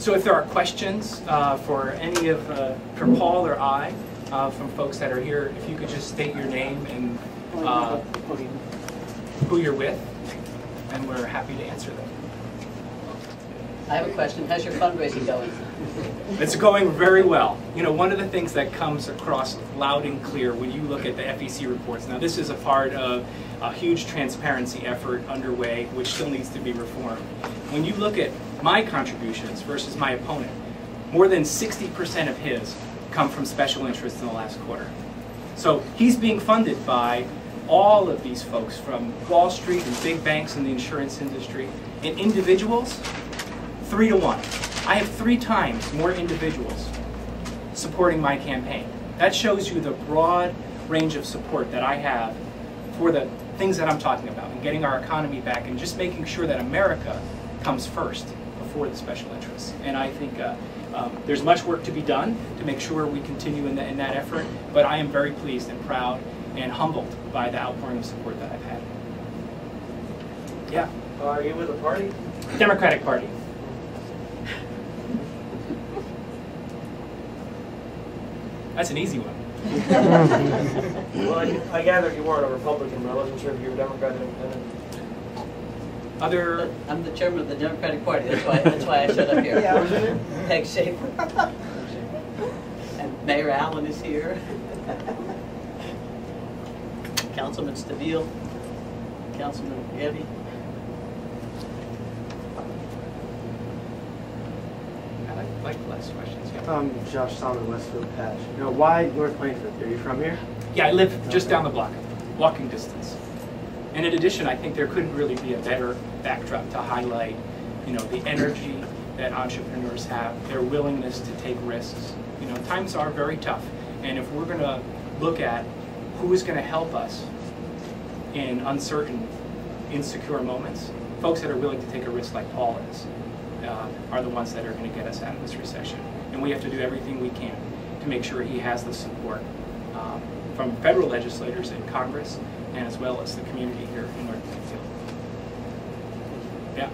So if there are questions for any of, for Paul or I, from folks that are here, if you could just state your name and who you're with, and we're happy to answer them. I have a question. How's your fundraising going? It's going very well. You know, one of the things that comes across loud and clear when you look at the FEC reports, now this is a part of a huge transparency effort underway, which still needs to be reformed. When you look at my contributions versus my opponent, more than 60% of his come from special interests in the last quarter. So he's being funded by all of these folks from Wall Street and big banks in the insurance industry, and individuals, 3 to 1. I have 3 times more individuals supporting my campaign. That shows you the broad range of support that I have for the things that I'm talking about, and getting our economy back and just making sure that America comes first before the special interests. And I think there's much work to be done to make sure we continue in that effort, but I am very pleased and proud and humbled by the outpouring of support that I've had. Yeah? Are you with a party? Democratic Party. That's an easy one. Well, I gather you weren't a Republican, but I wasn't sure if you were Democrat or Independent. Other? I'm the chairman of the Democratic Party. That's why I showed up here. Yeah. What's your name? Peg Schaefer. And Mayor Allen is here. Councilman Stabile. Councilman Evie. I like the last questions. Yeah. Josh Solomon, Westfield Patch. You know, why North Plainfield? Are you from here? Yeah, I live just down the block, walking distance. And in addition, I think there couldn't really be a better backdrop to highlight, you know, the energy that entrepreneurs have, their willingness to take risks. You know, times are very tough, and if we're going to look at who is going to help us in uncertain, insecure moments, folks that are willing to take a risk like Paul is, are the ones that are going to get us out of this recession. And we have to do everything we can to make sure he has the support from federal legislators in Congress, and as well as the community here in North Plainfield. Yeah.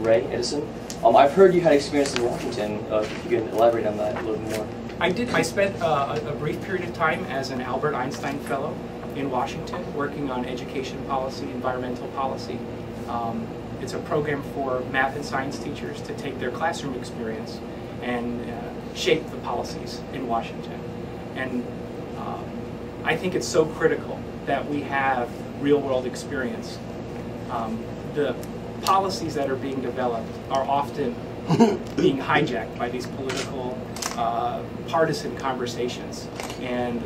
Ray Edison. I've heard you had experience in Washington. If you can elaborate on that a little more. I did. I spent a brief period of time as an Albert Einstein Fellow in Washington, working on education policy, environmental policy. It's a program for math and science teachers to take their classroom experience and shape the policies in Washington. And I think it's so critical that we have real-world experience. The policies that are being developed are often being hijacked by these political, partisan conversations. And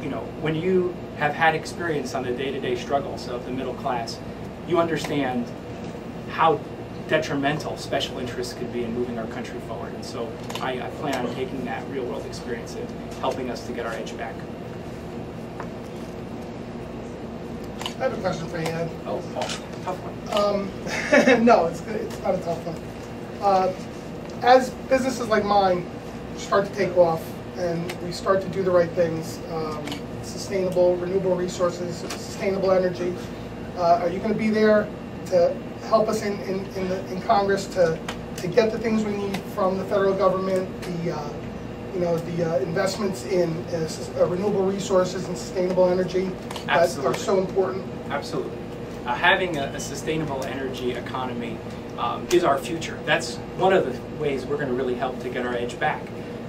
you know, when you have had experience on the day-to-day struggles of the middle class, you understand how detrimental special interests could be in moving our country forward. And so I plan on taking that real-world experience and helping us to get our edge back. I have a question for you, Ed. Oh, Paul, tough one. No, it's not a tough one. As businesses like mine start to take off and we start to do the right things, sustainable, renewable resources, sustainable energy, are you going to be there to help us in Congress to get the things we need from the federal government, the investments in renewable resources and sustainable energy that are so important? Absolutely. Having a sustainable energy economy is our future. That's one of the ways we're going to really help to get our edge back.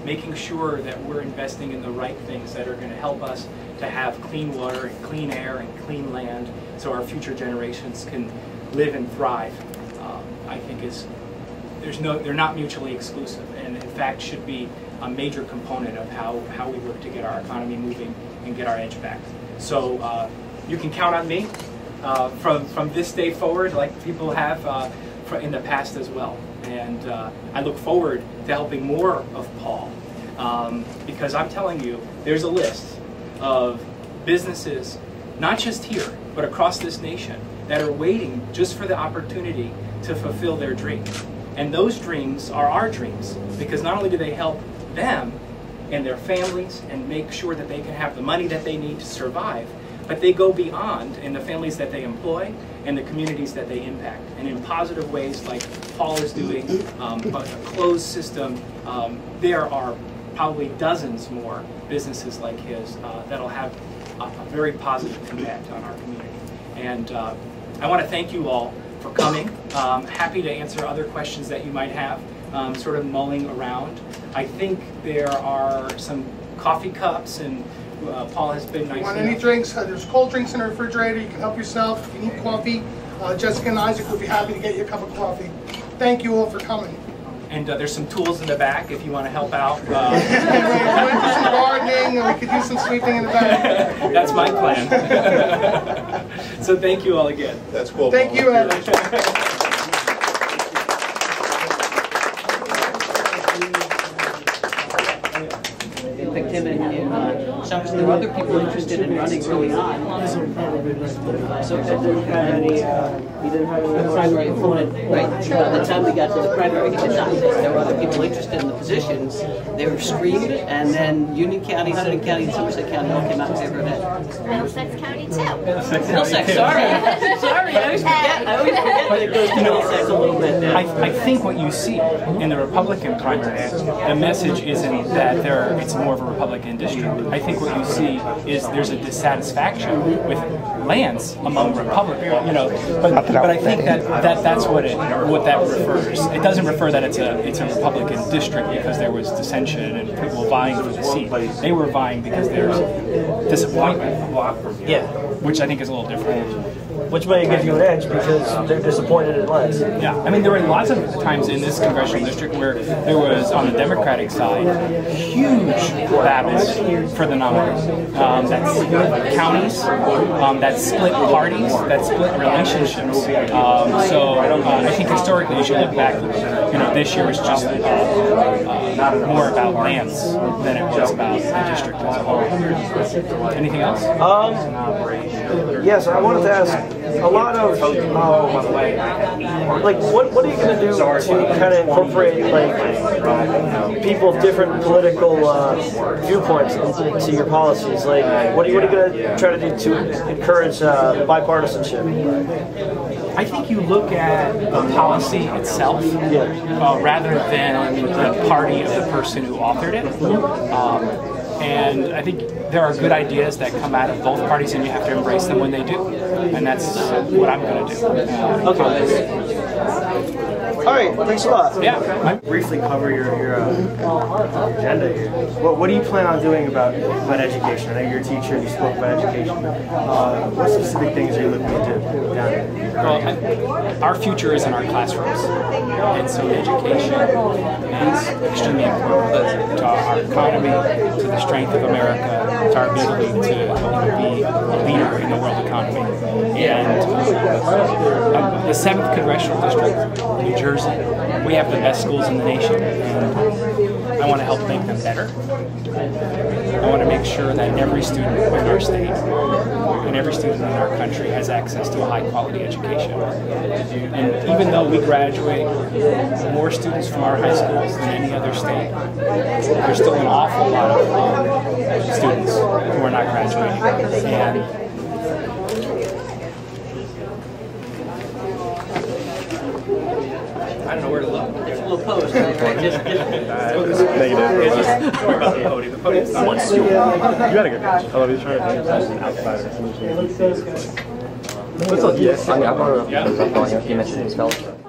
Making sure that we're investing in the right things that are going to help us to have clean water and clean air and clean land so our future generations can live and thrive, I think they're not mutually exclusive, and in fact should be a major component of how we work to get our economy moving and get our edge back. So you can count on me from this day forward, like people have in the past as well. And I look forward to helping more of Paul, because I'm telling you, there's a list of businesses, not just here, but across this nation, that are waiting just for the opportunity to fulfill their dreams. And those dreams are our dreams, because not only do they help them and their families and make sure that they can have the money that they need to survive, but they go beyond in the families that they employ and the communities that they impact. And in positive ways like Paul is doing, but a closed system, there are probably dozens more businesses like his that'll have a very positive impact on our community. And I want to thank you all for coming. Happy to answer other questions that you might have, sort of mulling around. I think there are some coffee cups, and Paul has been nice. Want any drinks? There's cold drinks in the refrigerator. You can help yourself. If you need coffee, Jessica and Isaac would be happy to get you a cup of coffee. Thank you all for coming. And there's some tools in the back if you want to help out. We could do some gardening, and we could do some sweeping in the back. That's my plan. So thank you all again. That's cool. Thank you, Ed. Picked him in some, there were other people interested in running early on. So he didn't have any primary opponent, right? By the time we got to the primary, he did not. There were other people interested in the positions. They were screened, and then Union County, Hunterdon County, and Somerset County all came out in favor of it. Middlesex County too. Middlesex, sorry. Sorry, I always forget that it goes to Middlesex a little bit. I think what you see in the Republican primary, the message isn't that it's more of a Republican district. I think what you see is there's a dissatisfaction with lands among Republicans. But I think that's what that refers. It doesn't refer that it's a Republican district because there was dissension and people vying for the seat. They were vying because there's disappointment. Yeah. Which I think is a little different. Which may give you an edge because they're disappointed in less. Yeah, I mean, there were lots of times in this congressional district where there was, on the Democratic side, huge battles for the nominee. That's counties, that split parties, that split relationships. So I think historically you should look back, this year was just more about lands than it was about the district as a whole. Anything else? Yes, I wanted to ask, a lot of, what are you going to do to kind of incorporate, people of different political viewpoints into your policies? What are you going to try to do to encourage bipartisanship? I think you look at the policy itself rather than the party of the person who authored it. And I think there are good ideas that come out of both parties, and you have to embrace them when they do. And that's what I'm going to do. Okay. All right, thanks a lot. Yeah. Briefly cover your agenda here. What do you plan on doing about education? I know you're a teacher, you spoke about education. What specific things are you looking to do down there? Well, our future is in our classrooms, and so education is extremely important to our economy, to the strength of America, to our ability to be a leader in the world economy. And the 7th Congressional District, New Jersey, we have the best schools in the nation, and I want to help make them better. I want to make sure that every student in our state and every student in our country has access to a high-quality education. And even though we graduate more students from our high schools than any other state, there's still an awful lot of students who are not graduating. And I don't know where to look. There's a little post, right? Just negative. We're about the podium. The podium's not. Once you got a good question. I love you trying to think as an outsider. What's up? Yes. I mean, I brought it up. You mentioned his fellowship.